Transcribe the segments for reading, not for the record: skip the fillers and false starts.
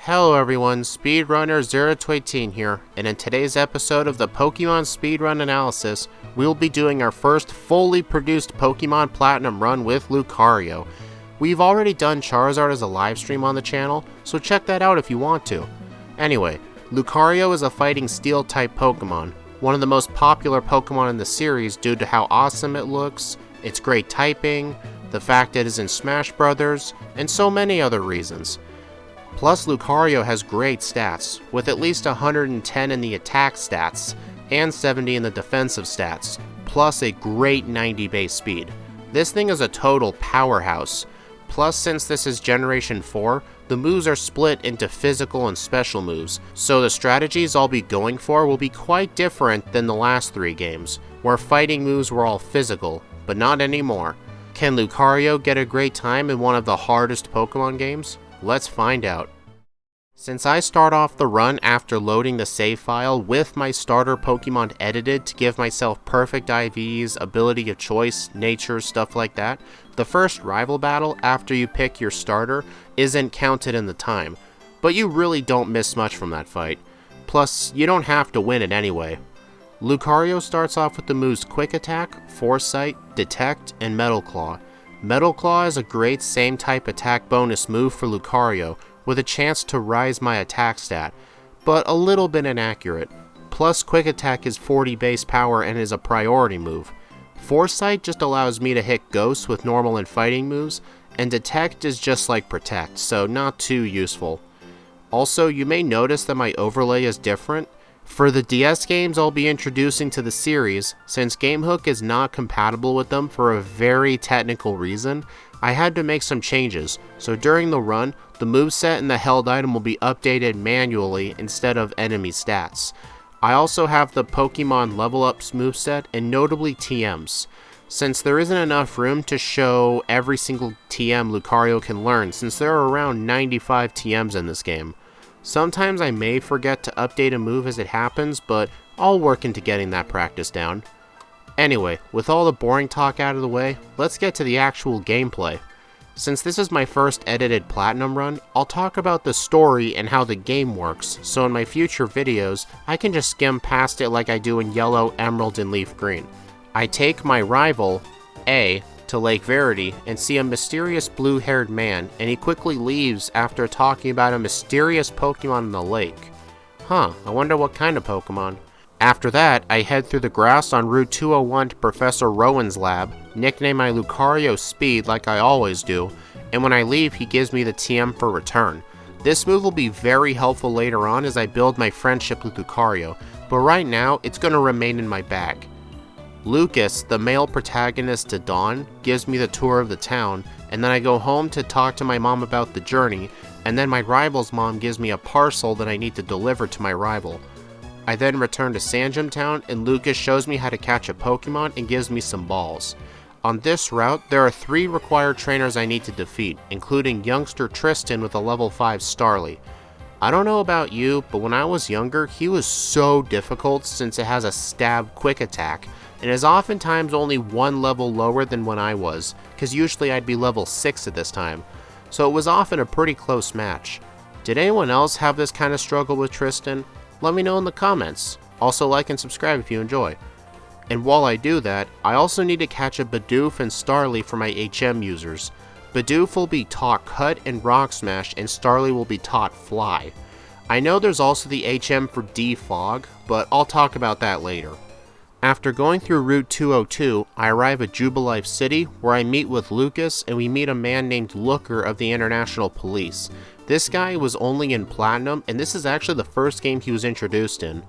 Hello everyone, Speedrunner0218 here, and in today's episode of the Pokemon Speedrun Analysis, we will be doing our first fully produced Pokemon Platinum run with Lucario. We've already done Charizard as a live stream on the channel, so check that out if you want to. Anyway, Lucario is a fighting steel-type Pokemon, one of the most popular Pokemon in the series due to how awesome it looks, its great typing, the fact it is in Smash Brothers, and so many other reasons. Plus, Lucario has great stats, with at least 110 in the attack stats, and 70 in the defensive stats, plus a great 90 base speed. This thing is a total powerhouse. Plus, since this is Generation 4, the moves are split into physical and special moves, so the strategies I'll be going for will be quite different than the last 3 games, where fighting moves were all physical, but not anymore. Can Lucario get a great time in one of the hardest Pokemon games? Let's find out. Since I start off the run after loading the save file with my starter Pokemon edited to give myself perfect IVs, ability of choice, nature, stuff like that, the first rival battle after you pick your starter isn't counted in the time, but you really don't miss much from that fight. Plus, you don't have to win it anyway. Lucario starts off with the moves Quick Attack, Foresight, Detect, and Metal Claw. Metal Claw is a great same type attack bonus move for Lucario, with a chance to rise my attack stat, but a little bit inaccurate. Plus, Quick Attack is 40 base power and is a priority move. Foresight just allows me to hit ghosts with normal and fighting moves, and Detect is just like Protect, so not too useful. Also, you may notice that my overlay is different. For the DS games I'll be introducing to the series, since GameHook is not compatible with them for a very technical reason, I had to make some changes, so during the run, the moveset and the held item will be updated manually instead of enemy stats. I also have the Pokemon level ups moveset and notably TMs, since there isn't enough room to show every single TM Lucario can learn since there are around 95 TMs in this game. Sometimes I may forget to update a move as it happens, but I'll work into getting that practice down. Anyway, with all the boring talk out of the way, let's get to the actual gameplay. Since this is my first edited Platinum run, I'll talk about the story and how the game works, so in my future videos, I can just skim past it like I do in Yellow, Emerald, and Leaf Green. I take my rival, A, to Lake Verity and see a mysterious blue-haired man, and he quickly leaves after talking about a mysterious Pokemon in the lake. I wonder what kind of Pokemon. After that, I head through the grass on Route 201 to Professor Rowan's lab, nickname my Lucario Speed like I always do, and when I leave he gives me the TM for return. This move will be very helpful later on as I build my friendship with Lucario, but right now it's going to remain in my bag. Lucas, the male protagonist to Dawn, gives me the tour of the town, and then I go home to talk to my mom about the journey, and then my rival's mom gives me a parcel that I need to deliver to my rival. I then return to Sandgem Town, and Lucas shows me how to catch a Pokemon and gives me some balls. On this route, there are 3 required trainers I need to defeat, including youngster Tristan with a level 5 Starly. I don't know about you, but when I was younger, he was so difficult since it has a stab quick attack, and is oftentimes only 1 level lower than when I was, because usually I'd be level 6 at this time, so it was often a pretty close match. Did anyone else have this kind of struggle with Tristan? Let me know in the comments. Also like and subscribe if you enjoy. And while I do that, I also need to catch a Bidoof and Starly for my HM users. Bidoof will be taught Cut and Rock Smash, and Starly will be taught Fly. I know there's also the HM for Defog, but I'll talk about that later. After going through Route 202, I arrive at Jubilife City, where I meet with Lucas, and we meet a man named Looker of the International Police. This guy was only in Platinum, and this is actually the first game he was introduced in.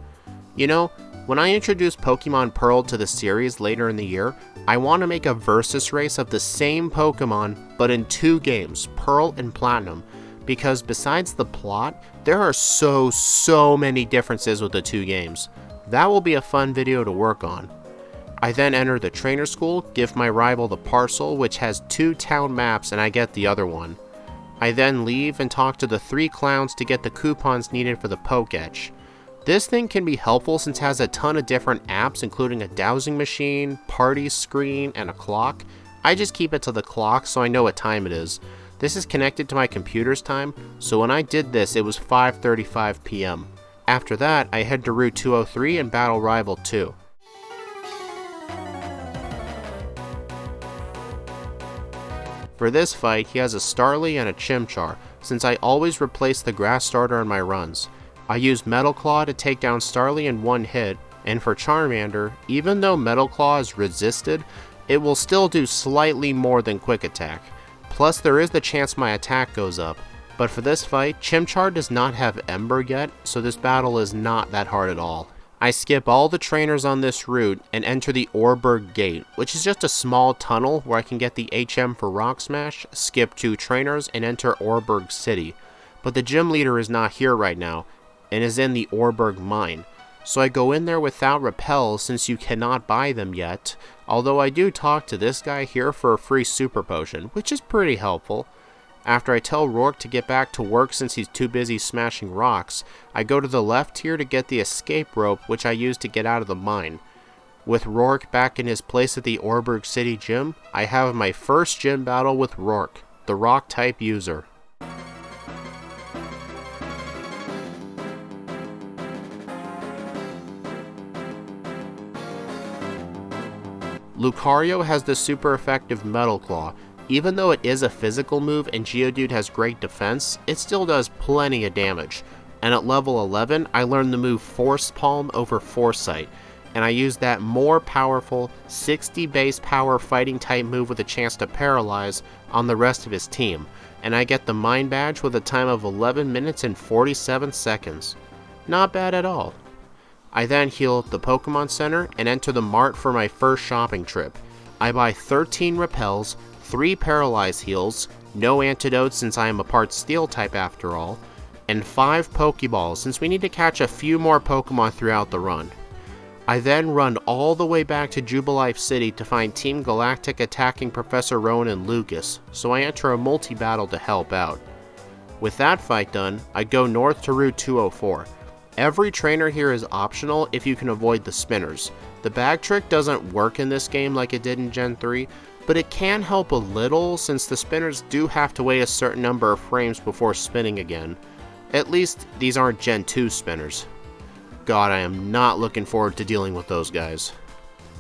You know, when I introduce Pokemon Pearl to the series later in the year, I want to make a versus race of the same Pokemon, but in 2 games, Pearl and Platinum, because besides the plot, there are so many differences with the 2 games. That will be a fun video to work on. I then enter the trainer school, give my rival the parcel, which has 2 town maps, and I get the other one. I then leave and talk to the 3 clowns to get the coupons needed for the Pokétch. This thing can be helpful since it has a ton of different apps, including a dowsing machine, party screen, and a clock. I just keep it to the clock so I know what time it is. This is connected to my computer's time, so when I did this it was 5:35 p.m. After that, I head to Route 203 and battle Rival 2. For this fight, he has a Starly and a Chimchar, since I always replace the grass starter in my runs. I use Metal Claw to take down Starly in one hit, and for Charmander, even though Metal Claw is resisted, it will still do slightly more than Quick Attack. Plus there is the chance my attack goes up, but for this fight, Chimchar does not have Ember yet, so this battle is not that hard at all. I skip all the trainers on this route and enter the Oreburgh Gate, which is just a small tunnel where I can get the HM for Rock Smash, skip 2 trainers, and enter Oreburgh City. But the gym leader is not here right now, and is in the Oreburgh Mine. So I go in there without repels since you cannot buy them yet, although I do talk to this guy here for a free super potion, which is pretty helpful. After I tell Rourke to get back to work since he's too busy smashing rocks, I go to the left here to get the escape rope which I use to get out of the mine. With Rourke back in his place at the Oreburgh City Gym, I have my first gym battle with Rourke, the rock type user. Lucario has the super effective Metal Claw. Even though it is a physical move and Geodude has great defense, it still does plenty of damage. And at level 11, I learned the move Force Palm over Foresight, and I use that more powerful 60 base power fighting type move with a chance to paralyze on the rest of his team, and I get the Mine Badge with a time of 11 minutes and 47 seconds. Not bad at all. I then heal at the Pokemon Center and enter the Mart for my first shopping trip. I buy 13 repels, 3 paralyze heals, no antidotes since I am a part steel type after all, and 5 Pokeballs since we need to catch a few more Pokemon throughout the run. I then run all the way back to Jubilife City to find Team Galactic attacking Professor Rowan and Lucas, so I enter a multi-battle to help out. With that fight done, I go north to Route 204. Every trainer here is optional if you can avoid the spinners. The bag trick doesn't work in this game like it did in Gen 3, but it can help a little since the spinners do have to wait a certain number of frames before spinning again. At least these aren't Gen 2 spinners. God, I am not looking forward to dealing with those guys.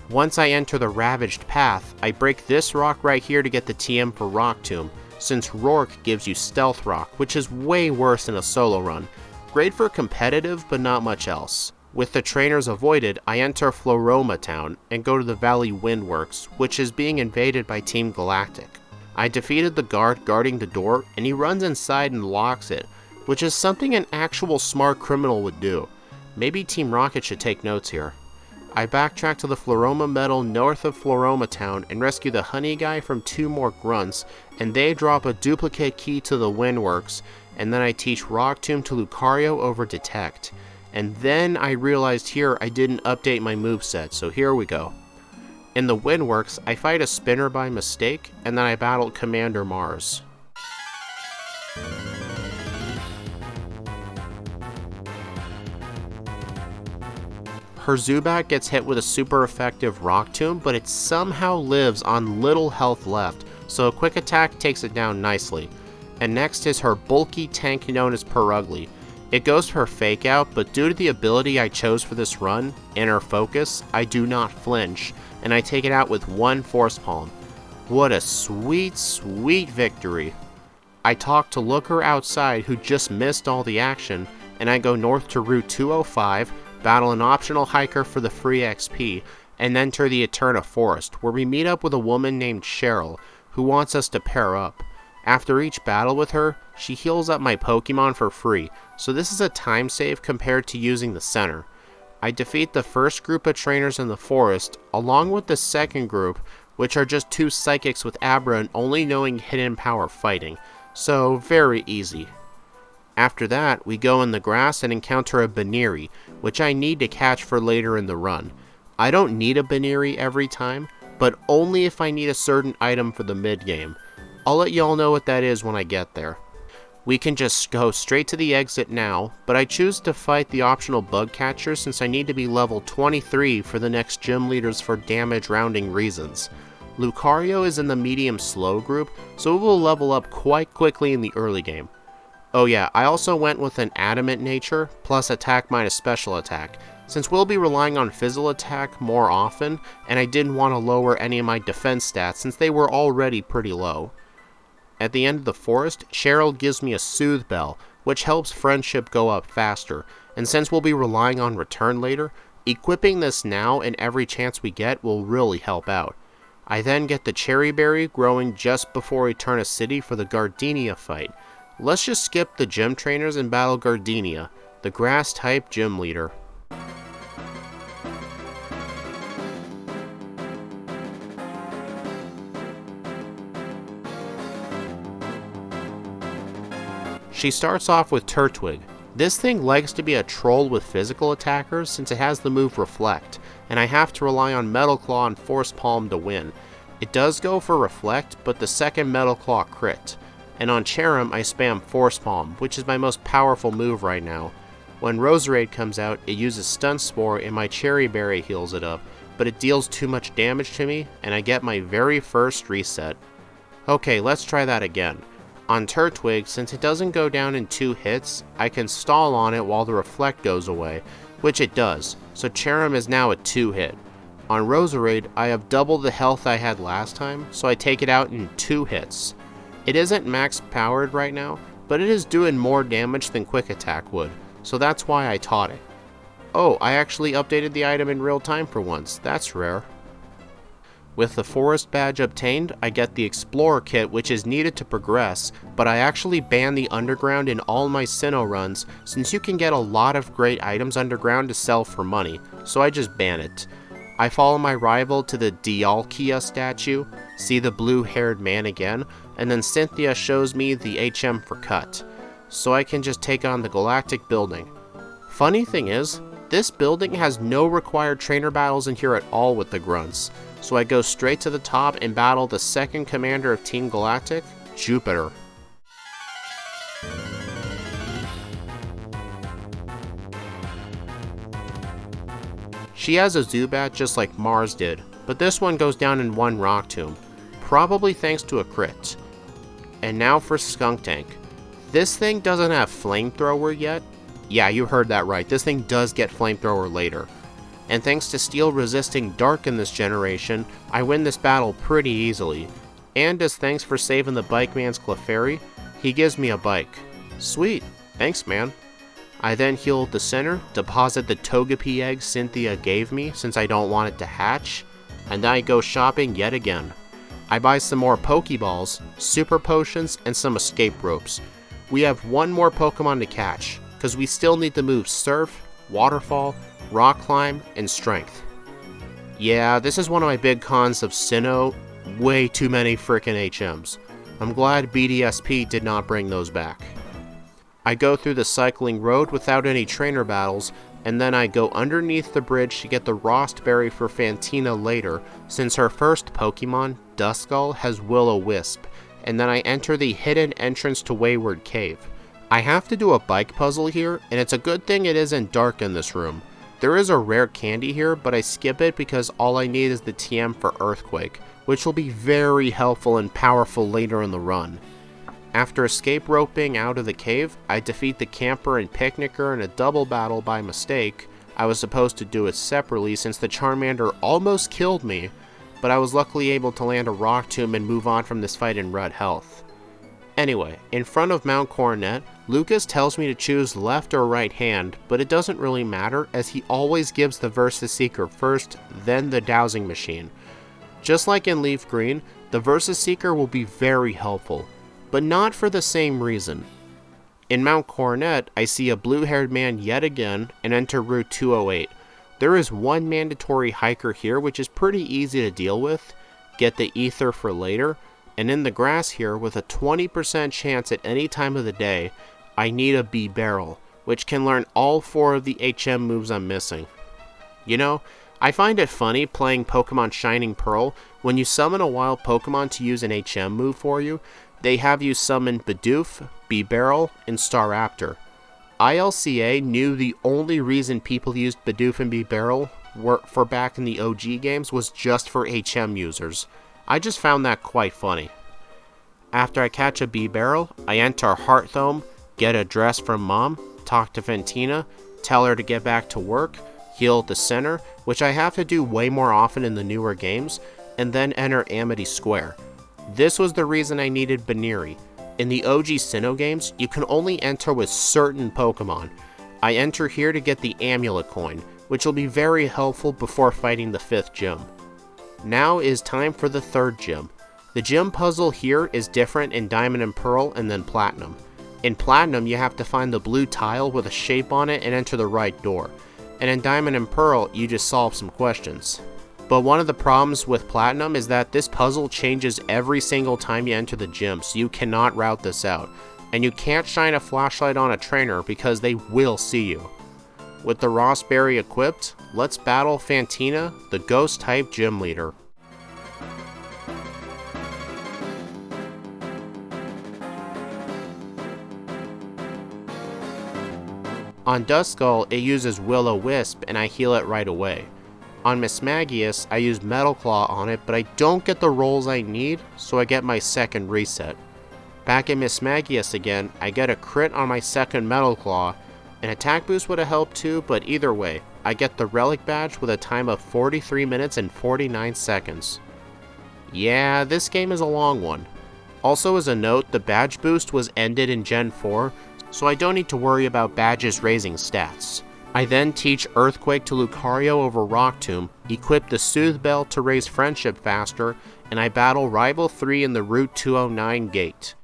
Once I enter the Ravaged Path, I break this rock right here to get the TM for Rock Tomb, since Rourke gives you Stealth Rock, which is way worse in a solo run. Great for competitive, but not much else. With the trainers avoided, I enter Floroma Town and go to the Valley Windworks, which is being invaded by Team Galactic. I defeated the guard guarding the door, and he runs inside and locks it, which is something an actual smart criminal would do. Maybe Team Rocket should take notes here. I backtrack to the Floroma Meadow north of Floroma Town and rescue the honey guy from 2 more grunts, and they drop a duplicate key to the Windworks, and then I teach Rock Tomb to Lucario over Detect. And then I realized here I didn't update my moveset, so here we go. In the Windworks, I fight a spinner by mistake, and then I battled Commander Mars. Her Zubat gets hit with a super effective Rock Tomb, but it somehow lives on little health left, so a quick attack takes it down nicely. And next is her bulky tank known as Purugly. It goes for Fake Out, but due to the ability I chose for this run, Inner Focus, I do not flinch, and I take it out with 1 Force Palm. What a sweet, sweet victory. I talk to Looker outside who just missed all the action, and I go north to Route 205, battle an optional hiker for the free XP, and enter the Eterna Forest, where we meet up with a woman named Cheryl, who wants us to pair up. After each battle with her, she heals up my Pokemon for free, so this is a time save compared to using the center. I defeat the first group of trainers in the forest, along with the second group, which are just 2 psychics with Abra and only knowing hidden power fighting, so very easy. After that, we go in the grass and encounter a Baneri, which I need to catch for later in the run. I don't need a Baneri every time, but only if I need a certain item for the mid-game. I'll let y'all know what that is when I get there. We can just go straight to the exit now, but I choose to fight the optional bug catcher since I need to be level 23 for the next gym leaders for damage rounding reasons. Lucario is in the medium slow group, so it will level up quite quickly in the early game. Oh yeah, I also went with an adamant nature, plus attack minus special attack, since we'll be relying on physical attack more often, and I didn't want to lower any of my defense stats since they were already pretty low. At the end of the forest, Cheryl gives me a Soothe Bell, which helps friendship go up faster, and since we'll be relying on return later, equipping this now and every chance we get will really help out. I then get the Cherry Berry growing just before Eterna City for the Gardenia fight. Let's just skip the gym trainers and battle Gardenia, the grass type gym leader. She starts off with Turtwig. This thing likes to be a troll with physical attackers since it has the move Reflect, and I have to rely on Metal Claw and Force Palm to win. It does go for Reflect, but the second Metal Claw crit. And on Cherrim, I spam Force Palm, which is my most powerful move right now. When Roserade comes out, it uses Stun Spore and my Cherry Berry heals it up, but it deals too much damage to me, and I get my very first reset. Okay, let's try that again. On Turtwig, since it doesn't go down in 2 hits, I can stall on it while the Reflect goes away, which it does, so Cherrim is now a 2-hit. On Roserade, I have double the health I had last time, so I take it out in 2 hits. It isn't max powered right now, but it is doing more damage than Quick Attack would, so that's why I taught it. Oh, I actually updated the item in real time for once, that's rare. With the Forest Badge obtained, I get the Explorer Kit, which is needed to progress, but I actually ban the Underground in all my Sinnoh runs since you can get a lot of great items underground to sell for money, so I just ban it. I follow my rival to the Dialkia statue, see the blue-haired man again, and then Cynthia shows me the HM for cut, so I can just take on the Galactic Building. Funny thing is, this building has no required trainer battles in here at all with the grunts, so I go straight to the top and battle the second commander of Team Galactic, Jupiter. She has a Zubat just like Mars did, but this one goes down in 1 Rock Tomb, probably thanks to a crit. And now for Skuntank. This thing doesn't have Flamethrower yet. Yeah, you heard that right, this thing does get Flamethrower later. And thanks to Steel resisting Dark in this generation, I win this battle pretty easily. And as thanks for saving the Bike Man's Clefairy, he gives me a bike. Sweet, thanks man. I then heal the center, deposit the Togepi egg Cynthia gave me since I don't want it to hatch, and then I go shopping yet again. I buy some more Pokeballs, Super Potions, and some Escape Ropes. We have one more Pokemon to catch, because we still need to move Surf, Waterfall, Rock Climb, and Strength. Yeah, this is one of my big cons of Sinnoh, way too many frickin' HMs. I'm glad BDSP did not bring those back. I go through the cycling road without any trainer battles, and then I go underneath the bridge to get the Rostberry for Fantina later, since her first Pokemon, Duskull, has Will-O-Wisp, and then I enter the hidden entrance to Wayward Cave. I have to do a bike puzzle here, and it's a good thing it isn't dark in this room. There is a rare candy here, but I skip it because all I need is the TM for Earthquake, which will be very helpful and powerful later in the run. After escape roping out of the cave, I defeat the camper and picnicker in a double battle by mistake. I was supposed to do it separately since the Charmander almost killed me, but I was luckily able to land a Rock Tomb and move on from this fight in red health. Anyway, in front of Mount Coronet, Lucas tells me to choose left or right hand, but it doesn't really matter as he always gives the Versus Seeker first, then the Dowsing Machine. Just like in Leaf Green, the Versus Seeker will be very helpful, but not for the same reason. In Mount Coronet, I see a blue-haired man yet again and enter Route 208. There is one mandatory hiker here which is pretty easy to deal with, get the ether for later, and in the grass here with a 20% chance at any time of the day, I need a B-Barrel, which can learn all 4 of the HM moves I'm missing. You know, I find it funny playing Pokemon Shining Pearl, when you summon a wild Pokemon to use an HM move for you, they have you summon Bidoof, B-Barrel, and Staraptor. ILCA knew the only reason people used Bidoof and B-Barrel for back in the OG games was just for HM users. I just found that quite funny. After I catch a Bibarel, I enter Hearthome, get a dress from Mom, talk to Fantina, tell her to get back to work, heal at the center, which I have to do way more often in the newer games, and then enter Amity Square. This was the reason I needed Baneri. In the OG Sinnoh games, you can only enter with certain Pokemon. I enter here to get the Amulet Coin, which will be very helpful before fighting the 5th gym. Now is time for the 3rd gym. The gym puzzle here is different in Diamond and Pearl and then Platinum. In Platinum, you have to find the blue tile with a shape on it and enter the right door. And in Diamond and Pearl, you just solve some questions. But one of the problems with Platinum is that this puzzle changes every single time you enter the gym, so you cannot route this out. And you can't shine a flashlight on a trainer because they will see you. With the Rossberry equipped, let's battle Fantina, the Ghost-type gym leader. On Duskull, it uses Will-O-Wisp and I heal it right away. On Mismagius, I use Metal Claw on it, but I don't get the rolls I need, so I get my second reset. Back in Mismagius again, I get a crit on my second Metal Claw. An attack boost would have helped too, but either way, I get the Relic Badge with a time of 43 minutes and 49 seconds. Yeah, this game is a long one. Also as a note, the badge boost was ended in Gen 4, so I don't need to worry about badges raising stats. I then teach Earthquake to Lucario over Rock Tomb, equip the Soothe Bell to raise friendship faster, and I battle Rival 3 in the Route 209 gate.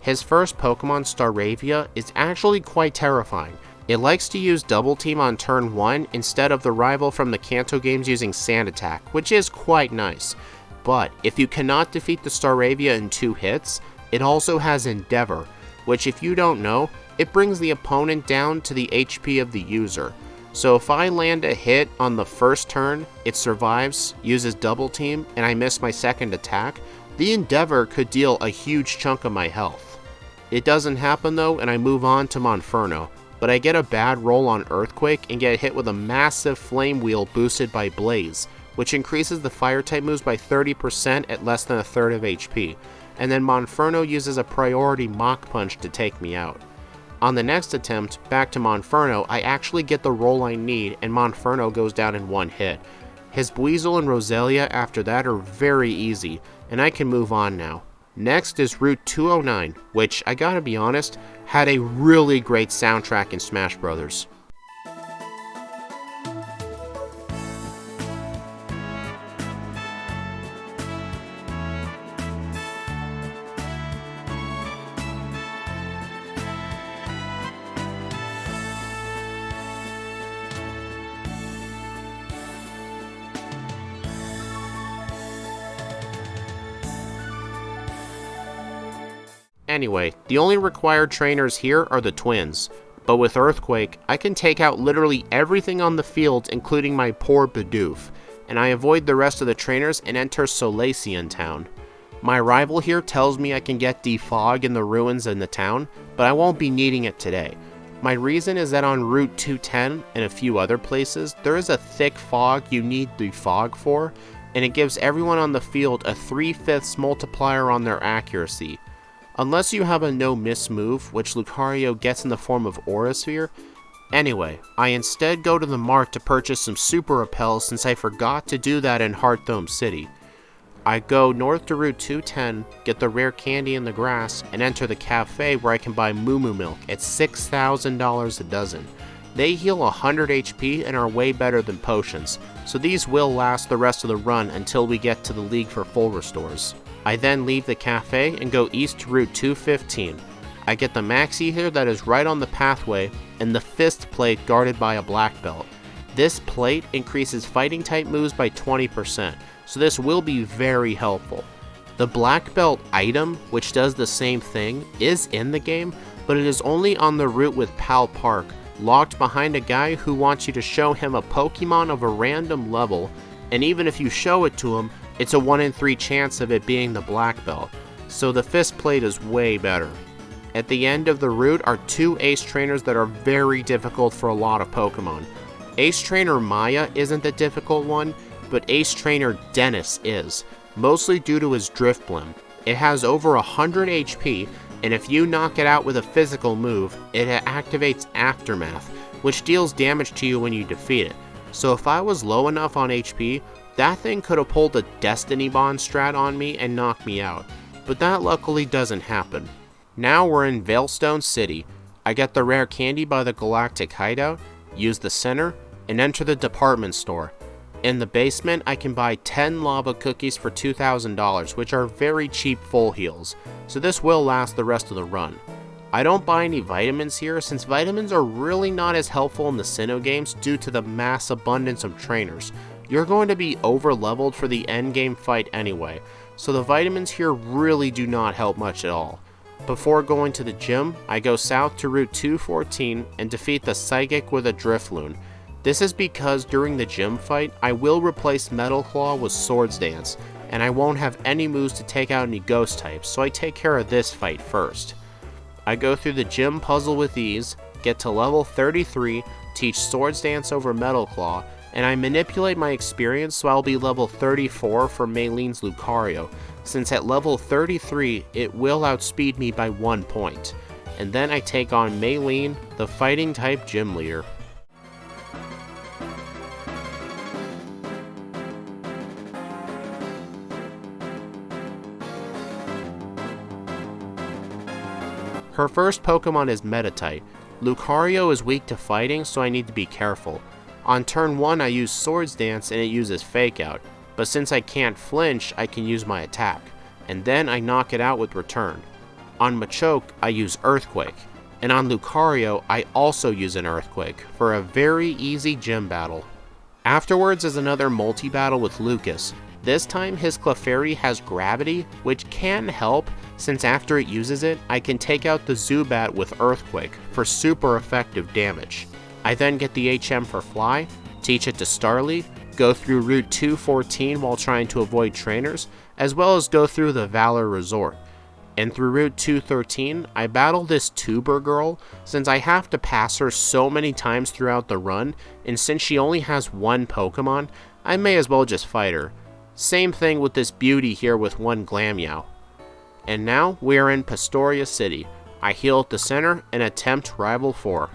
His first Pokemon, Staravia, is actually quite terrifying. It likes to use Double Team on turn 1 instead of the rival from the Kanto games using Sand Attack, which is quite nice. But if you cannot defeat the Staravia in 2 hits, it also has Endeavor, which if you don't know, it brings the opponent down to the HP of the user. So if I land a hit on the first turn, it survives, uses Double Team, and I miss my second attack, the Endeavor could deal a huge chunk of my health. It doesn't happen though, and I move on to Monferno, but I get a bad roll on Earthquake and get hit with a massive Flame Wheel boosted by Blaze, which increases the Fire-type moves by 30% at less than a third of HP, and then Monferno uses a priority Mach Punch to take me out. On the next attempt, back to Monferno, I actually get the roll I need and Monferno goes down in 1 hit. His Buizel and Roselia after that are very easy, and I can move on now. Next is Route 209, which, I gotta be honest, had a really great soundtrack in Smash Bros. Anyway, the only required trainers here are the twins, but with Earthquake, I can take out literally everything on the field including my poor Bidoof, and I avoid the rest of the trainers and enter Solaceon Town. My rival here tells me I can get Defog in the ruins in the town, but I won't be needing it today. My reason is that on Route 210 and a few other places, there is a thick fog you need Defog for, and it gives everyone on the field a 3/5 multiplier on their accuracy. Unless you have a no-miss move, which Lucario gets in the form of Aura Sphere. Anyway, I instead go to the mart to purchase some Super Repels since I forgot to do that in Hearthome City. I go north to Route 210, get the rare candy in the grass, and enter the cafe where I can buy Moo Moo Milk at $6,000 a dozen. They heal 100 HP and are way better than potions, so these will last the rest of the run until we get to the League for full restores. I then leave the cafe and go east to Route 215. I get the Maxi here that is right on the pathway, and the Fist Plate guarded by a Black Belt. This plate increases fighting type moves by 20%, so this will be very helpful. The Black Belt item, which does the same thing, is in the game, but it is only on the route with Pal Park, locked behind a guy who wants you to show him a Pokemon of a random level, and even if you show it to him, it's a 1 in 3 chance of it being the Black Belt, so the Fist Plate is way better. At the end of the route are 2 Ace Trainers that are very difficult for a lot of Pokemon. Ace Trainer Maya isn't the difficult one, but Ace Trainer Dennis is, mostly due to his Drifblim. It has over 100 HP, and if you knock it out with a physical move, it activates Aftermath, which deals damage to you when you defeat it. So if I was low enough on HP, that thing could have pulled a Destiny Bond strat on me and knocked me out, but that luckily doesn't happen. Now we're in Veilstone City. I get the rare candy by the Galactic Hideout, use the center, and enter the department store. In the basement, I can buy 10 lava cookies for $2,000, which are very cheap full heals, so this will last the rest of the run. I don't buy any vitamins here, since vitamins are really not as helpful in the Sinnoh games due to the mass abundance of trainers. You're going to be over leveled for the endgame fight anyway, so the vitamins here really do not help much at all. Before going to the gym, I go south to Route 214 and defeat the Psychic with a Drifloon. This is because during the gym fight, I will replace Metal Claw with Swords Dance, and I won't have any moves to take out any ghost types, so I take care of this fight first. I go through the gym puzzle with ease, get to level 33, teach Swords Dance over Metal Claw, and I manipulate my experience so I'll be level 34 for Maylene's Lucario, since at level 33 it will outspeed me by 1 point. And then I take on Maylene, the fighting type gym leader. Her first Pokemon is Meditite. Lucario is weak to fighting, so I need to be careful. On turn 1 I use Swords Dance and it uses Fake Out, but since I can't flinch, I can use my attack, and then I knock it out with Return. On Machoke, I use Earthquake, and on Lucario, I also use an Earthquake for a very easy gym battle. Afterwards is another multi-battle with Lucas. This time his Clefairy has Gravity, which can help, since after it uses it, I can take out the Zubat with Earthquake for super effective damage. I then get the HM for Fly, teach it to Starly, go through Route 214 while trying to avoid trainers, as well as go through the Valor Resort. And through Route 213, I battle this Tuber girl, since I have to pass her so many times throughout the run, and since she only has 1 Pokemon, I may as well just fight her. Same thing with this beauty here with 1 Glameow. And now we are in Pastoria City. I heal at the center and attempt Rival 4.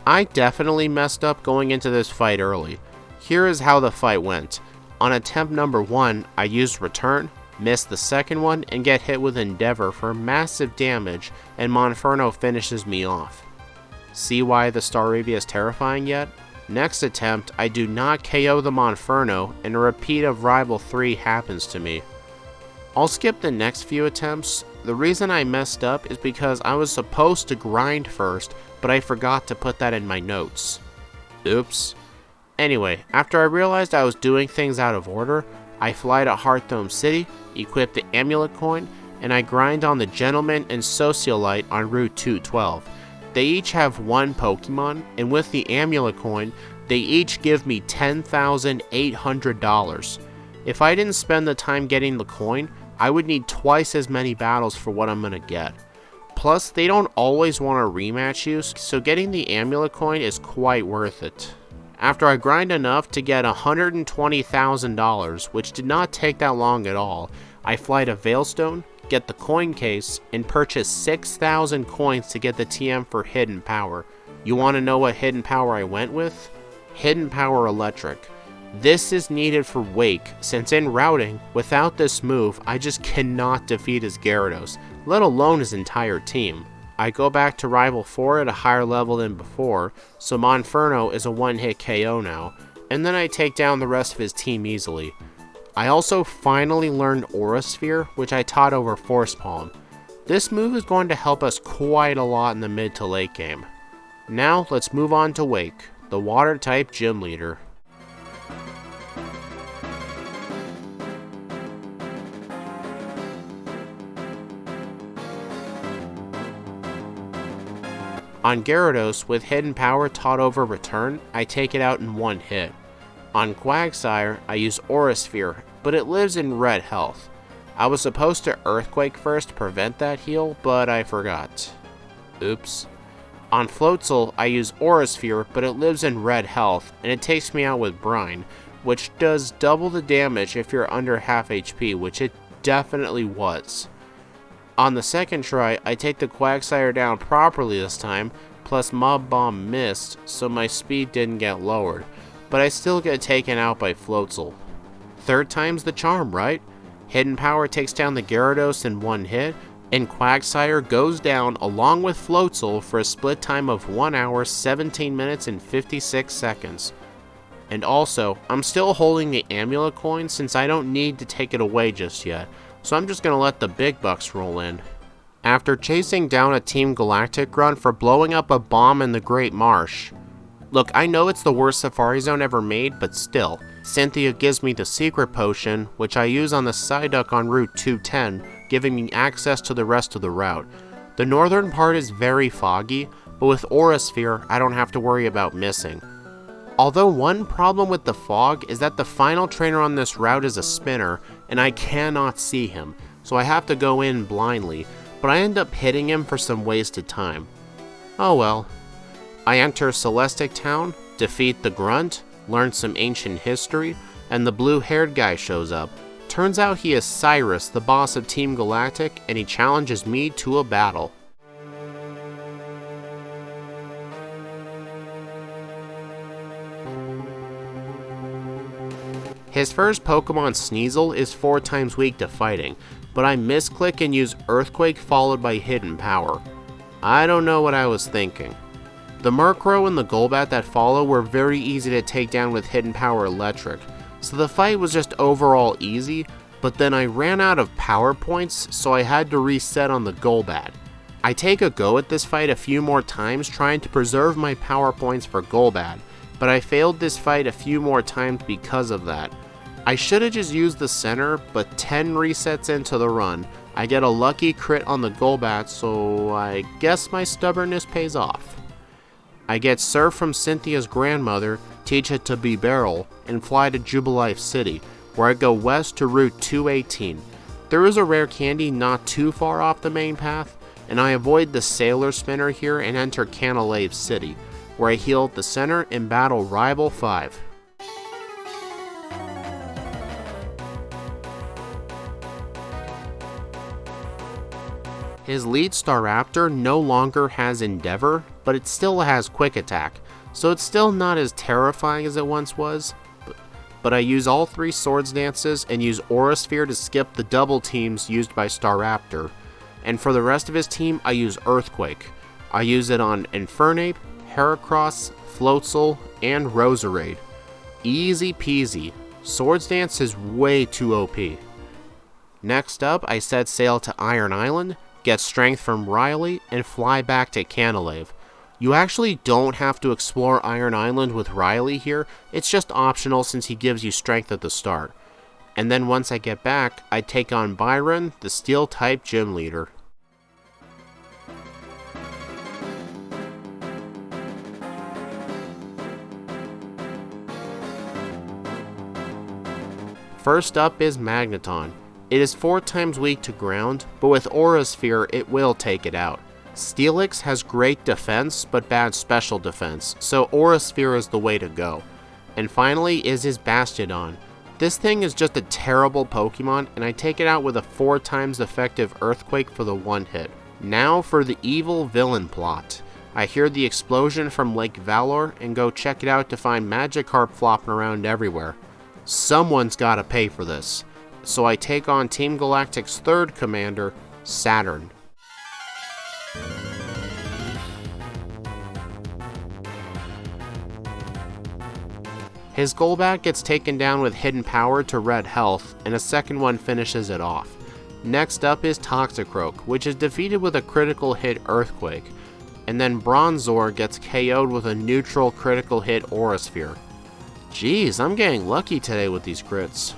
I definitely messed up going into this fight early. Here is how the fight went. On attempt number 1, I used Return, missed the second one, and get hit with Endeavor for massive damage, and Monferno finishes me off. See why the Staravia is terrifying yet? Next attempt, I do not KO the Monferno, and a repeat of Rival 3 happens to me. I'll skip the next few attempts. The reason I messed up is because I was supposed to grind first, but I forgot to put that in my notes. Oops. Anyway, after I realized I was doing things out of order, I fly to Hearthome City, equip the Amulet Coin, and I grind on the Gentleman and Socialite on Route 212. They each have 1 Pokemon, and with the Amulet Coin, they each give me $10,800. If I didn't spend the time getting the coin, I would need twice as many battles for what I'm gonna get. Plus, they don't always want to rematch you, so getting the Amulet Coin is quite worth it. After I grind enough to get $120,000, which did not take that long at all, I fly to Veilstone, get the coin case, and purchase 6,000 coins to get the TM for Hidden Power. You want to know what Hidden Power I went with? Hidden Power Electric. This is needed for Wake, since in routing, without this move, I just cannot defeat his Gyarados, let alone his entire team. I go back to Rival 4 at a higher level than before, so Monferno is a one-hit KO now, and then I take down the rest of his team easily. I also finally learned Aura Sphere, which I taught over Force Palm. This move is going to help us quite a lot in the mid to late game. Now let's move on to Wake, the Water-type gym leader. On Gyarados, with Hidden Power taught over Return, I take it out in 1 hit. On Quagsire, I use Aura Sphere, but it lives in red health. I was supposed to Earthquake first to prevent that heal, but I forgot. Oops. On Floatzel, I use Aura Sphere, but it lives in red health, and it takes me out with Brine, which does double the damage if you're under half HP, which it definitely was. On the second try, I take the Quagsire down properly this time, plus Mob Bomb missed, so my speed didn't get lowered, but I still get taken out by Floatzel. Third time's the charm, right? Hidden Power takes down the Gyarados in one hit, and Quagsire goes down along with Floatzel for a split time of 1 hour, 17 minutes, and 56 seconds. And also, I'm still holding the Amulet coin since I don't need to take it away just yet, so I'm just going to let the big bucks roll in. After chasing down a Team Galactic run for blowing up a bomb in the Great Marsh. Look, I know it's the worst Safari Zone ever made, but still. Cynthia gives me the secret potion, which I use on the Psyduck on Route 210, giving me access to the rest of the route. The northern part is very foggy, but with Aura Sphere, I don't have to worry about missing. Although one problem with the fog is that the final trainer on this route is a spinner, and I cannot see him, so I have to go in blindly, but I end up hitting him for some wasted time. Oh well. I enter Celestic Town, defeat the Grunt, learn some ancient history, and the blue-haired guy shows up. Turns out he is Cyrus, the boss of Team Galactic, and he challenges me to a battle. His first Pokemon, Sneasel, is 4 times weak to fighting, but I misclick and use Earthquake followed by Hidden Power. I don't know what I was thinking. The Murkrow and the Golbat that follow were very easy to take down with Hidden Power Electric, so the fight was just overall easy, but then I ran out of power points, so I had to reset on the Golbat. I take a go at this fight a few more times trying to preserve my power points for Golbat, but I failed this fight a few more times because of that. I should have just used the center, but 10 resets into the run, I get a lucky crit on the Golbat, so I guess my stubbornness pays off. I get Surf from Cynthia's grandmother, teach it to be Beryl, and fly to Jubilife City, where I go west to Route 218. There is a rare candy not too far off the main path, and I avoid the Sailor Spinner here and enter Canalave City, where I heal at the center and battle Rival 5. His lead Staraptor no longer has Endeavor, but it still has Quick Attack, so it's still not as terrifying as it once was. But I use all 3 Swords Dances and use Aura Sphere to skip the double teams used by Staraptor. And for the rest of his team, I use Earthquake. I use it on Infernape, Heracross, Floatzel, and Roserade. Easy peasy. Swords Dance is way too OP. Next up, I set sail to Iron Island, get strength from Riley, and fly back to Canalave. You actually don't have to explore Iron Island with Riley here, it's just optional since he gives you strength at the start. And then once I get back, I take on Byron, the Steel-type gym leader. First up is Magneton. It is 4 times weak to ground, but with Aura Sphere it will take it out. Steelix has great defense, but bad special defense, so Aura Sphere is the way to go. And finally is his Bastiodon. This thing is just a terrible Pokemon, and I take it out with a 4 times effective Earthquake for the 1 hit. Now for the evil villain plot. I hear the explosion from Lake Valor and go check it out to find Magikarp flopping around everywhere. Someone's gotta pay for this. So I take on Team Galactic's 3rd commander, Saturn. His Golbat gets taken down with Hidden Power to red health, and a second one finishes it off. Next up is Toxicroak, which is defeated with a critical hit Earthquake, and then Bronzor gets KO'd with a neutral critical hit Aura Sphere. Jeez, I'm getting lucky today with these crits.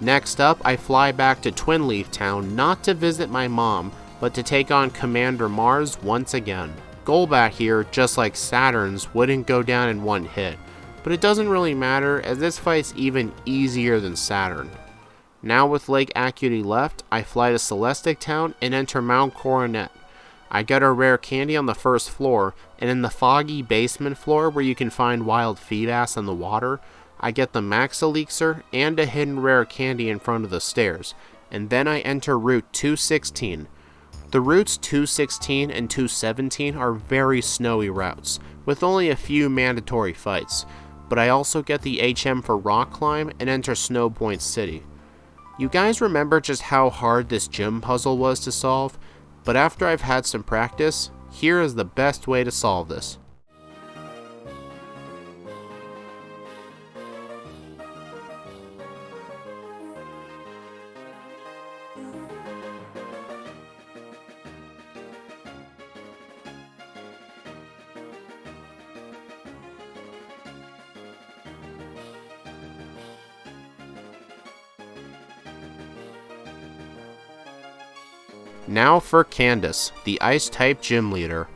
Next up, I fly back to Twin Leaf Town not to visit my mom, but to take on Commander Mars once again. Golbat here, just like Saturn's, wouldn't go down in 1 hit, but it doesn't really matter as this fight's even easier than Saturn. Now with Lake Acuity left, I fly to Celestic Town and enter Mount Coronet. I get a rare candy on the first floor, and in the foggy basement floor where you can find wild Feebas in the water, I get the Max Elixir and a hidden rare candy in front of the stairs, and then I enter Route 216. The routes 216 and 217 are very snowy routes, with only a few mandatory fights, but I also get the HM for Rock Climb and enter Snow Point City. You guys remember just how hard this gym puzzle was to solve? But after I've had some practice, here is the best way to solve this. Now for Candace, the Ice-type gym leader.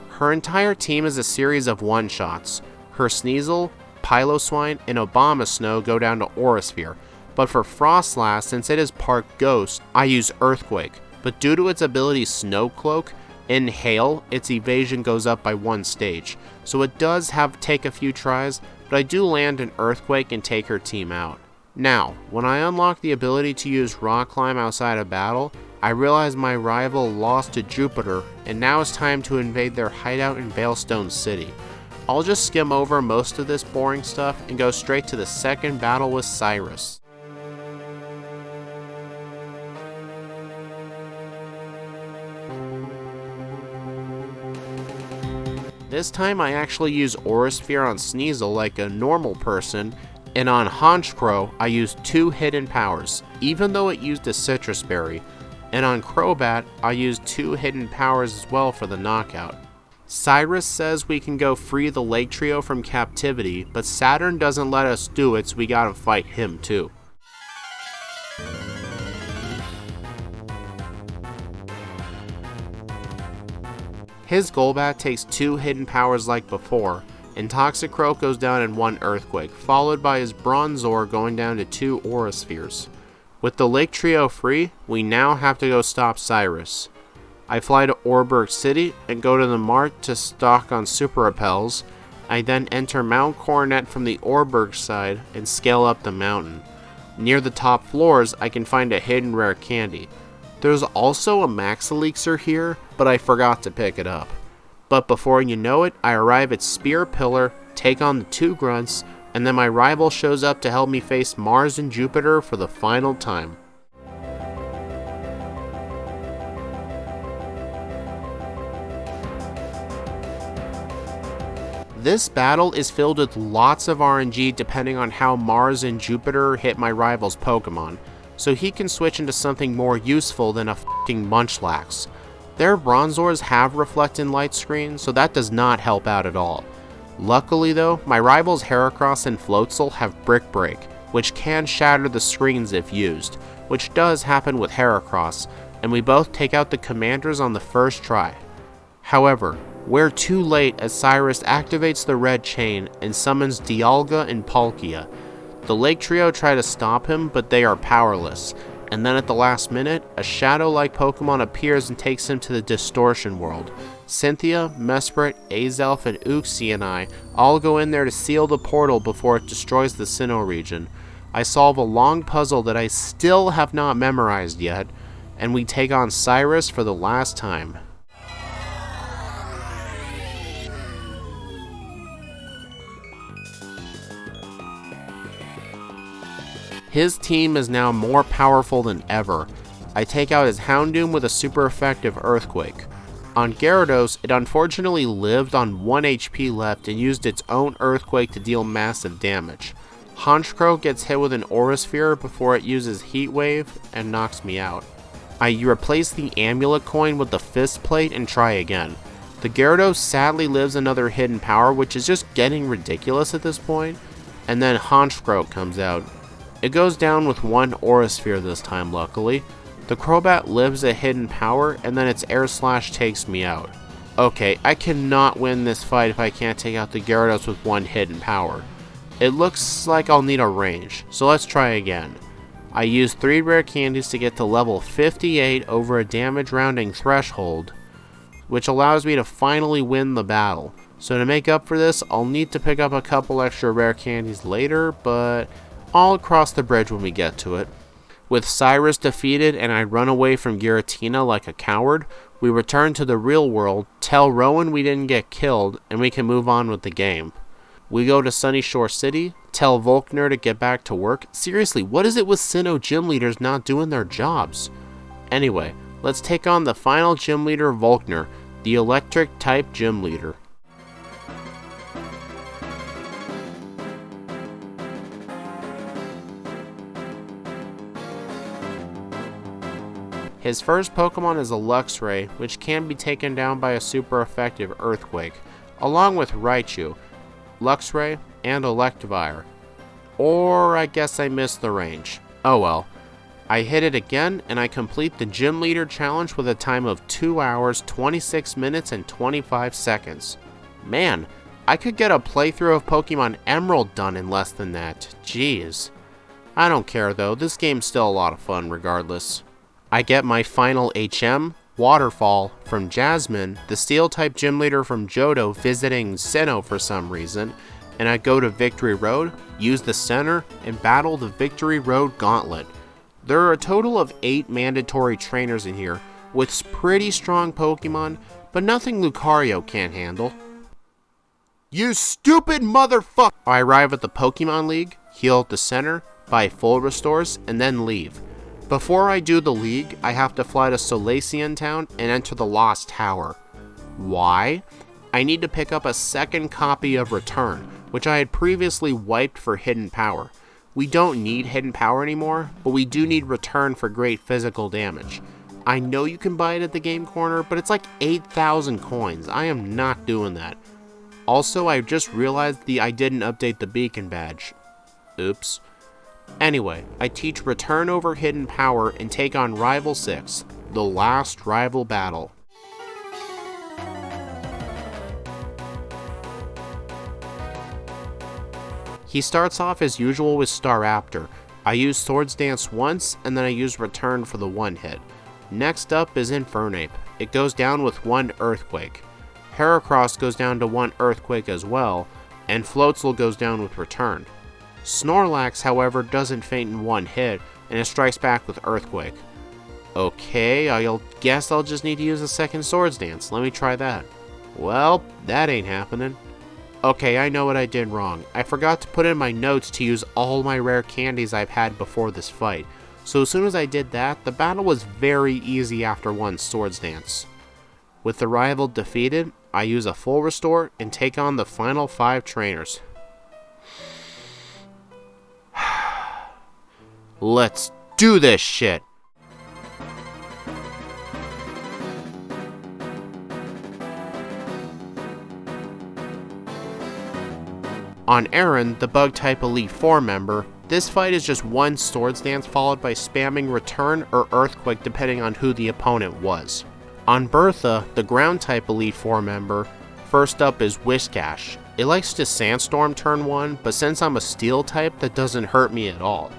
Her entire team is a series of one-shots. Her Sneasel, Piloswine, and Abomasnow go down to Aurasphere, but for Frostlass, since it is part Ghost, I use Earthquake, but due to its ability Snow Cloak, in Hail, its evasion goes up by 1 stage, so it does take a few tries, but I do land an Earthquake and take her team out. Now, when I unlock the ability to use Rock Climb outside of battle, I realize my rival lost to Jupiter, and now it's time to invade their hideout in Veilstone City. I'll just skim over most of this boring stuff and go straight to the second battle with Cyrus. This time I actually use Aurasphere on Sneasel like a normal person, and on Honchkrow I used 2 hidden powers, even though it used a Citrus Berry, and on Crobat I used 2 hidden powers as well for the knockout. Cyrus says we can go free the Lake Trio from captivity, but Saturn doesn't let us do it, so we gotta fight him too. His Golbat takes 2 hidden powers like before, and Toxicroak goes down in 1 Earthquake, followed by his Bronzor going down to 2 Auraspheres. With the Lake Trio free, we now have to go stop Cyrus. I fly to Orberg City and go to the Mart to stock on Super Repels. I then enter Mount Coronet from the Orberg side and scale up the mountain. Near the top floors, I can find a hidden rare candy. There's also a Max Elixir here, but I forgot to pick it up. But before you know it, I arrive at Spear Pillar, take on the 2 grunts, and then my rival shows up to help me face Mars and Jupiter for the final time. This battle is filled with lots of RNG depending on how Mars and Jupiter hit my rival's Pokemon, so he can switch into something more useful than a fucking Munchlax. Their Bronzors have Reflect and Light Screen, so that does not help out at all. Luckily though, my rivals Heracross and Floatzel have Brick Break, which can shatter the screens if used, which does happen with Heracross, and we both take out the commanders on the first try. However, we're too late as Cyrus activates the red chain and summons Dialga and Palkia. The Lake Trio try to stop him, but they are powerless, and then at the last minute, a shadow-like Pokemon appears and takes him to the Distortion World. Cynthia, Mesprit, Azelf, and Uxie and I all go in there to seal the portal before it destroys the Sinnoh region. I solve a long puzzle that I still have not memorized yet, and we take on Cyrus for the last time. His team is now more powerful than ever. I take out his Houndoom with a super effective Earthquake. On Gyarados, it unfortunately lived on 1 HP left and used its own Earthquake to deal massive damage. Honchkrow gets hit with an Aurasphere before it uses Heat Wave and knocks me out. I replace the Amulet Coin with the Fist Plate and try again. The Gyarados sadly lives another hidden power, which is just getting ridiculous at this point, and then Honchkrow comes out. It goes down with one Aura Sphere this time, luckily. The Crobat lives a hidden power, and then its Air Slash takes me out. Okay, I cannot win this fight if I can't take out the Gyarados with one hidden power. It looks like I'll need a range, so let's try again. I use 3 rare candies to get to level 58 over a damage rounding threshold, which allows me to finally win the battle. So to make up for this, I'll need to pick up a couple extra rare candies later, but I'll cross the bridge when we get to it. With Cyrus defeated and I run away from Giratina like a coward, we return to the real world, tell Rowan we didn't get killed, and we can move on with the game. We go to Sunyshore City, tell Volkner to get back to work. Seriously, what is it with Sinnoh gym leaders not doing their jobs? Anyway, let's take on the final gym leader, Volkner, the electric type gym leader. His first Pokemon is a Luxray, which can be taken down by a super effective Earthquake, along with Raichu, Luxray, and Electivire. Or I guess I missed the range. Oh well. I hit it again, and I complete the Gym Leader Challenge with a time of 2 hours, 26 minutes, and 25 seconds. Man, I could get a playthrough of Pokemon Emerald done in less than that. Jeez. I don't care though, this game's still a lot of fun regardless. I get my final HM, Waterfall, from Jasmine, the Steel-type gym leader from Johto visiting Sinnoh for some reason, and I go to Victory Road, use the center, and battle the Victory Road Gauntlet. There are a total of 8 mandatory trainers in here, with pretty strong Pokemon, but nothing Lucario can't handle. You stupid motherfucker! I arrive at the Pokemon League, heal at the center, buy full restores, and then leave. Before I do the league, I have to fly to Solaceon Town and enter the Lost Tower. Why? I need to pick up a second copy of Return, which I had previously wiped for Hidden Power. We don't need Hidden Power anymore, but we do need Return for great physical damage. I know you can buy it at the Game Corner, but it's like 8,000 coins. I am not doing that. Also, I just realized I didn't update the Beacon badge. Oops. Anyway, I teach Return over Hidden Power and take on Rival 6, the last rival battle. He starts off as usual with Staraptor. I use Swords Dance once, and then I use Return for the one hit. Next up is Infernape. It goes down with 1 Earthquake. Heracross goes down to 1 Earthquake as well, and Floatzel goes down with Return. Snorlax, however, doesn't faint in 1 hit, and it strikes back with Earthquake. Okay, I guess I'll just need to use a second Swords Dance. Let me try that. Well, that ain't happening. Okay, I know what I did wrong. I forgot to put in my notes to use all my rare candies I've had before this fight. So as soon as I did that, the battle was very easy after 1 Swords Dance. With the rival defeated, I use a full restore and take on the final 5 trainers. Let's do this shit! On Aaron, the Bug-type Elite Four member, this fight is just 1 Swords Dance followed by spamming Return or Earthquake depending on who the opponent was. On Bertha, the Ground-type Elite Four member, first up is Whiscash. It likes to Sandstorm turn 1, but since I'm a Steel type, that doesn't hurt me at all.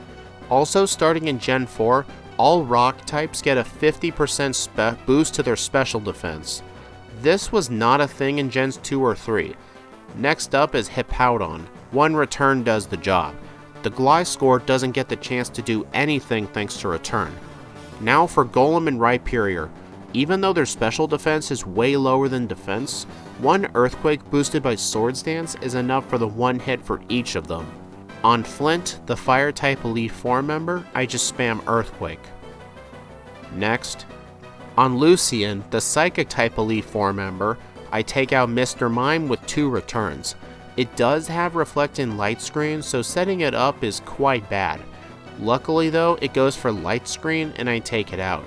Also, starting in Gen 4, all Rock types get a 50% boost to their special defense. This was not a thing in Gens 2 or 3. Next up is Hippowdon. 1 Return does the job. The Gliscor doesn't get the chance to do anything thanks to Return. Now for Golem and Rhyperior. Even though their special defense is way lower than defense, 1 Earthquake boosted by Swords Dance is enough for the 1 hit for each of them. On Flint, the Fire-type Elite Four member, I just spam Earthquake. Next, on Lucian, the Psychic-type Elite Four member, I take out Mr. Mime with 2 returns. It does have Reflect in Light Screen, so setting it up is quite bad. Luckily though, it goes for Light Screen and I take it out.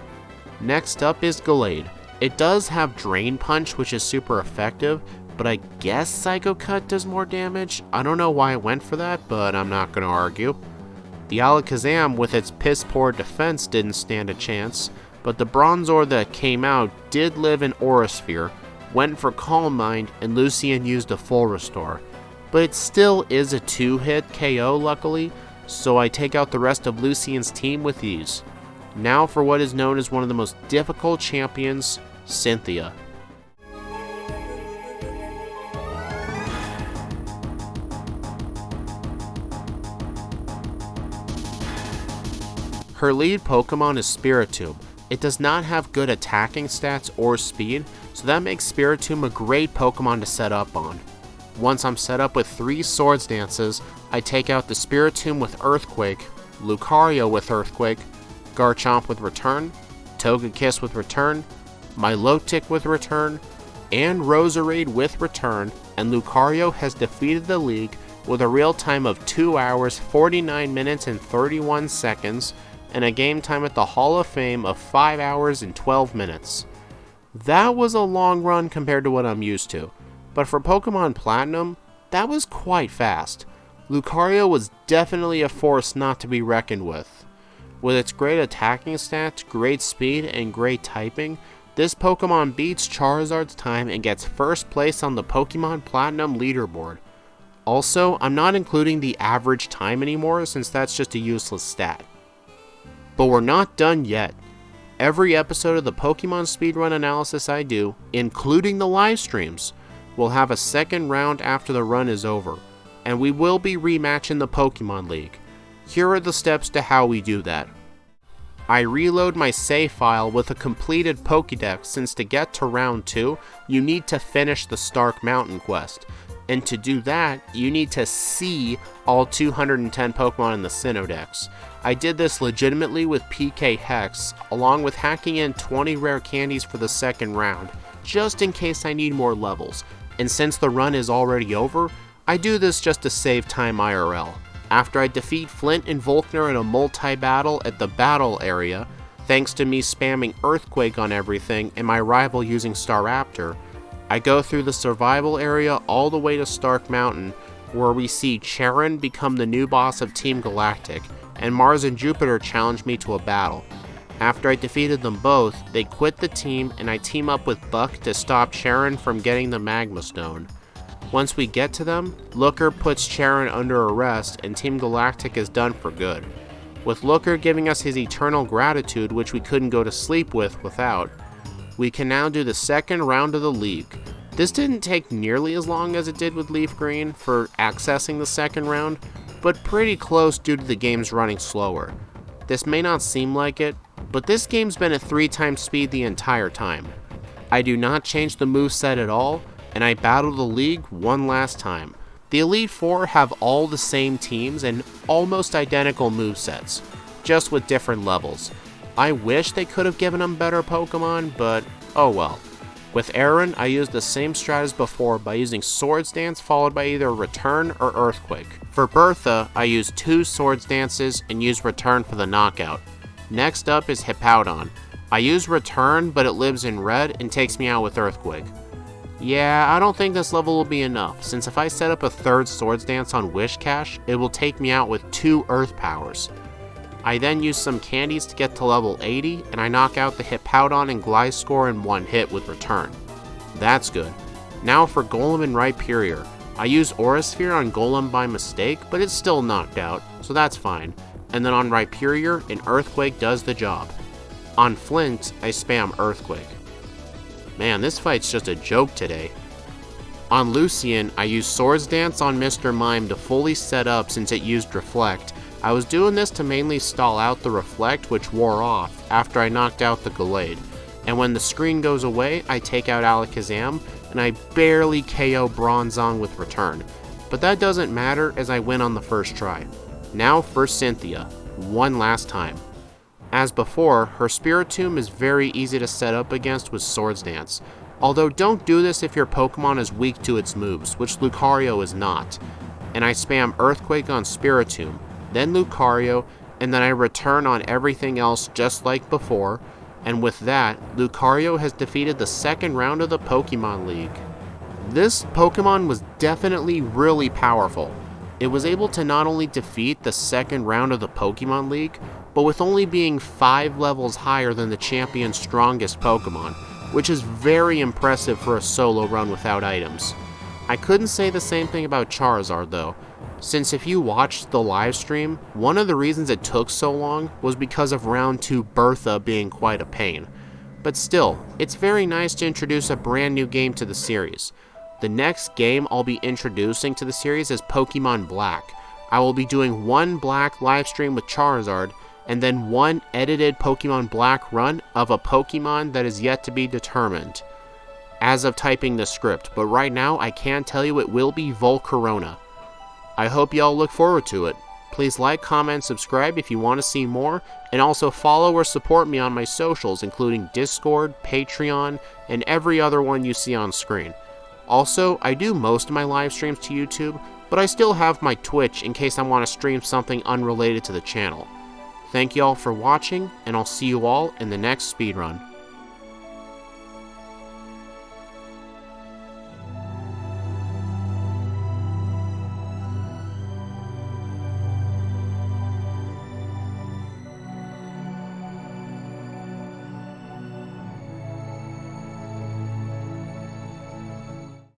Next up is Gallade. It does have Drain Punch, which is super effective, but I guess Psycho Cut does more damage. I don't know why I went for that, but I'm not going to argue. The Alakazam with its piss-poor defense didn't stand a chance, but the Bronzor that came out did live in Aura Sphere, went for Calm Mind, and Lucian used a full restore. But it still is a 2-hit KO luckily, so I take out the rest of Lucian's team with ease. Now for what is known as one of the most difficult champions, Cynthia. Her lead Pokemon is Spiritomb. It does not have good attacking stats or speed, so that makes Spiritomb a great Pokemon to set up on. Once I'm set up with 3 Swords Dances, I take out the Spiritomb with Earthquake, Lucario with Earthquake, Garchomp with Return, Togekiss with Return, Milotic with Return, and Roserade with Return, and Lucario has defeated the league with a real time of 2 hours, 49 minutes, and 31 seconds, and a game time at the Hall of Fame of 5 hours and 12 minutes. That was a long run compared to what I'm used to, but for Pokemon Platinum, that was quite fast. Lucario was definitely a force not to be reckoned with. With its great attacking stats, great speed, and great typing, this Pokemon beats Charizard's time and gets first place on the Pokemon Platinum leaderboard. Also, I'm not including the average time anymore since that's just a useless stat. But we're not done yet. Every episode of the Pokemon speedrun analysis I do, including the live streams, will have a second round after the run is over, and we will be rematching the Pokemon League. Here are the steps to how we do that. I reload my save file with a completed Pokédex since to get to round 2, you need to finish the Stark Mountain quest. And to do that, you need to see all 210 Pokemon in the Sinnoh-Dex. I did this legitimately with PK Hex, along with hacking in 20 rare candies for the second round, just in case I need more levels. And since the run is already over, I do this just to save time IRL. After I defeat Flint and Volkner in a multi-battle at the battle area, thanks to me spamming Earthquake on everything and my rival using Staraptor, I go through the survival area all the way to Stark Mountain, where we see Cheren become the new boss of Team Galactic, and Mars and Jupiter challenge me to a battle. After I defeated them both, they quit the team and I team up with Buck to stop Cheren from getting the Magma Stone. Once we get to them, Looker puts Cheren under arrest and Team Galactic is done for good. With Looker giving us his eternal gratitude, which we couldn't go to sleep without, we can now do the second round of the league. This didn't take nearly as long as it did with Leaf Green for accessing the second round, but pretty close due to the game's running slower. This may not seem like it, but this game's been at 3 times speed the entire time. I do not change the moveset at all, and I battle the league one last time. The Elite Four have all the same teams and almost identical movesets, just with different levels. I wish they could have given them better Pokemon, but oh well. With Aaron, I used the same strat as before by using Swords Dance followed by either Return or Earthquake. For Bertha, I used 2 Swords Dances and used Return for the knockout. Next up is Hippowdon. I use Return, but it lives in red and takes me out with Earthquake. Yeah, I don't think this level will be enough, since if I set up a 3rd Swords Dance on Whiscash, it will take me out with 2 Earth Powers. I then use some candies to get to level 80, and I knock out the Hippowdon and Gliscor in one hit with Return. That's good. Now for Golem and Rhyperior. I use Aura Sphere on Golem by mistake, but it's still knocked out, so that's fine. And then on Rhyperior, an Earthquake does the job. On Flint, I spam Earthquake. Man, this fight's just a joke today. On Lucian, I use Swords Dance on Mr. Mime to fully set up since it used Reflect. I was doing this to mainly stall out the Reflect, which wore off after I knocked out the Gallade. And when the screen goes away, I take out Alakazam, and I barely KO Bronzong with Return. But that doesn't matter as I win on the first try. Now for Cynthia, one last time. As before, her Spiritomb is very easy to set up against with Swords Dance. Although don't do this if your Pokemon is weak to its moves, which Lucario is not. And I spam Earthquake on Spiritomb, then Lucario, and then I return on everything else just like before, and with that, Lucario has defeated the second round of the Pokemon League. This Pokemon was definitely really powerful. it was able to not only defeat the second round of the Pokemon League, but with only being 5 levels higher than the champion's strongest Pokemon, which is very impressive for a solo run without items. I couldn't say the same thing about Charizard though, since if you watched the live stream, one of the reasons it took so long was because of round 2 Bertha being quite a pain. But still, it's very nice to introduce a brand new game to the series. The next game I'll be introducing to the series is Pokemon Black. I will be doing one Black livestream with Charizard, and then one edited Pokemon Black run of a Pokemon that is yet to be determined as of typing the script, but right now I can tell you it will be Volcarona. I hope y'all look forward to it. Please like, comment, subscribe if you want to see more, and also follow or support me on my socials including Discord, Patreon, and every other one you see on screen. Also, I do most of my live streams to YouTube, but I still have my Twitch in case I want to stream something unrelated to the channel. Thank you all for watching, and I'll see you all in the next speedrun.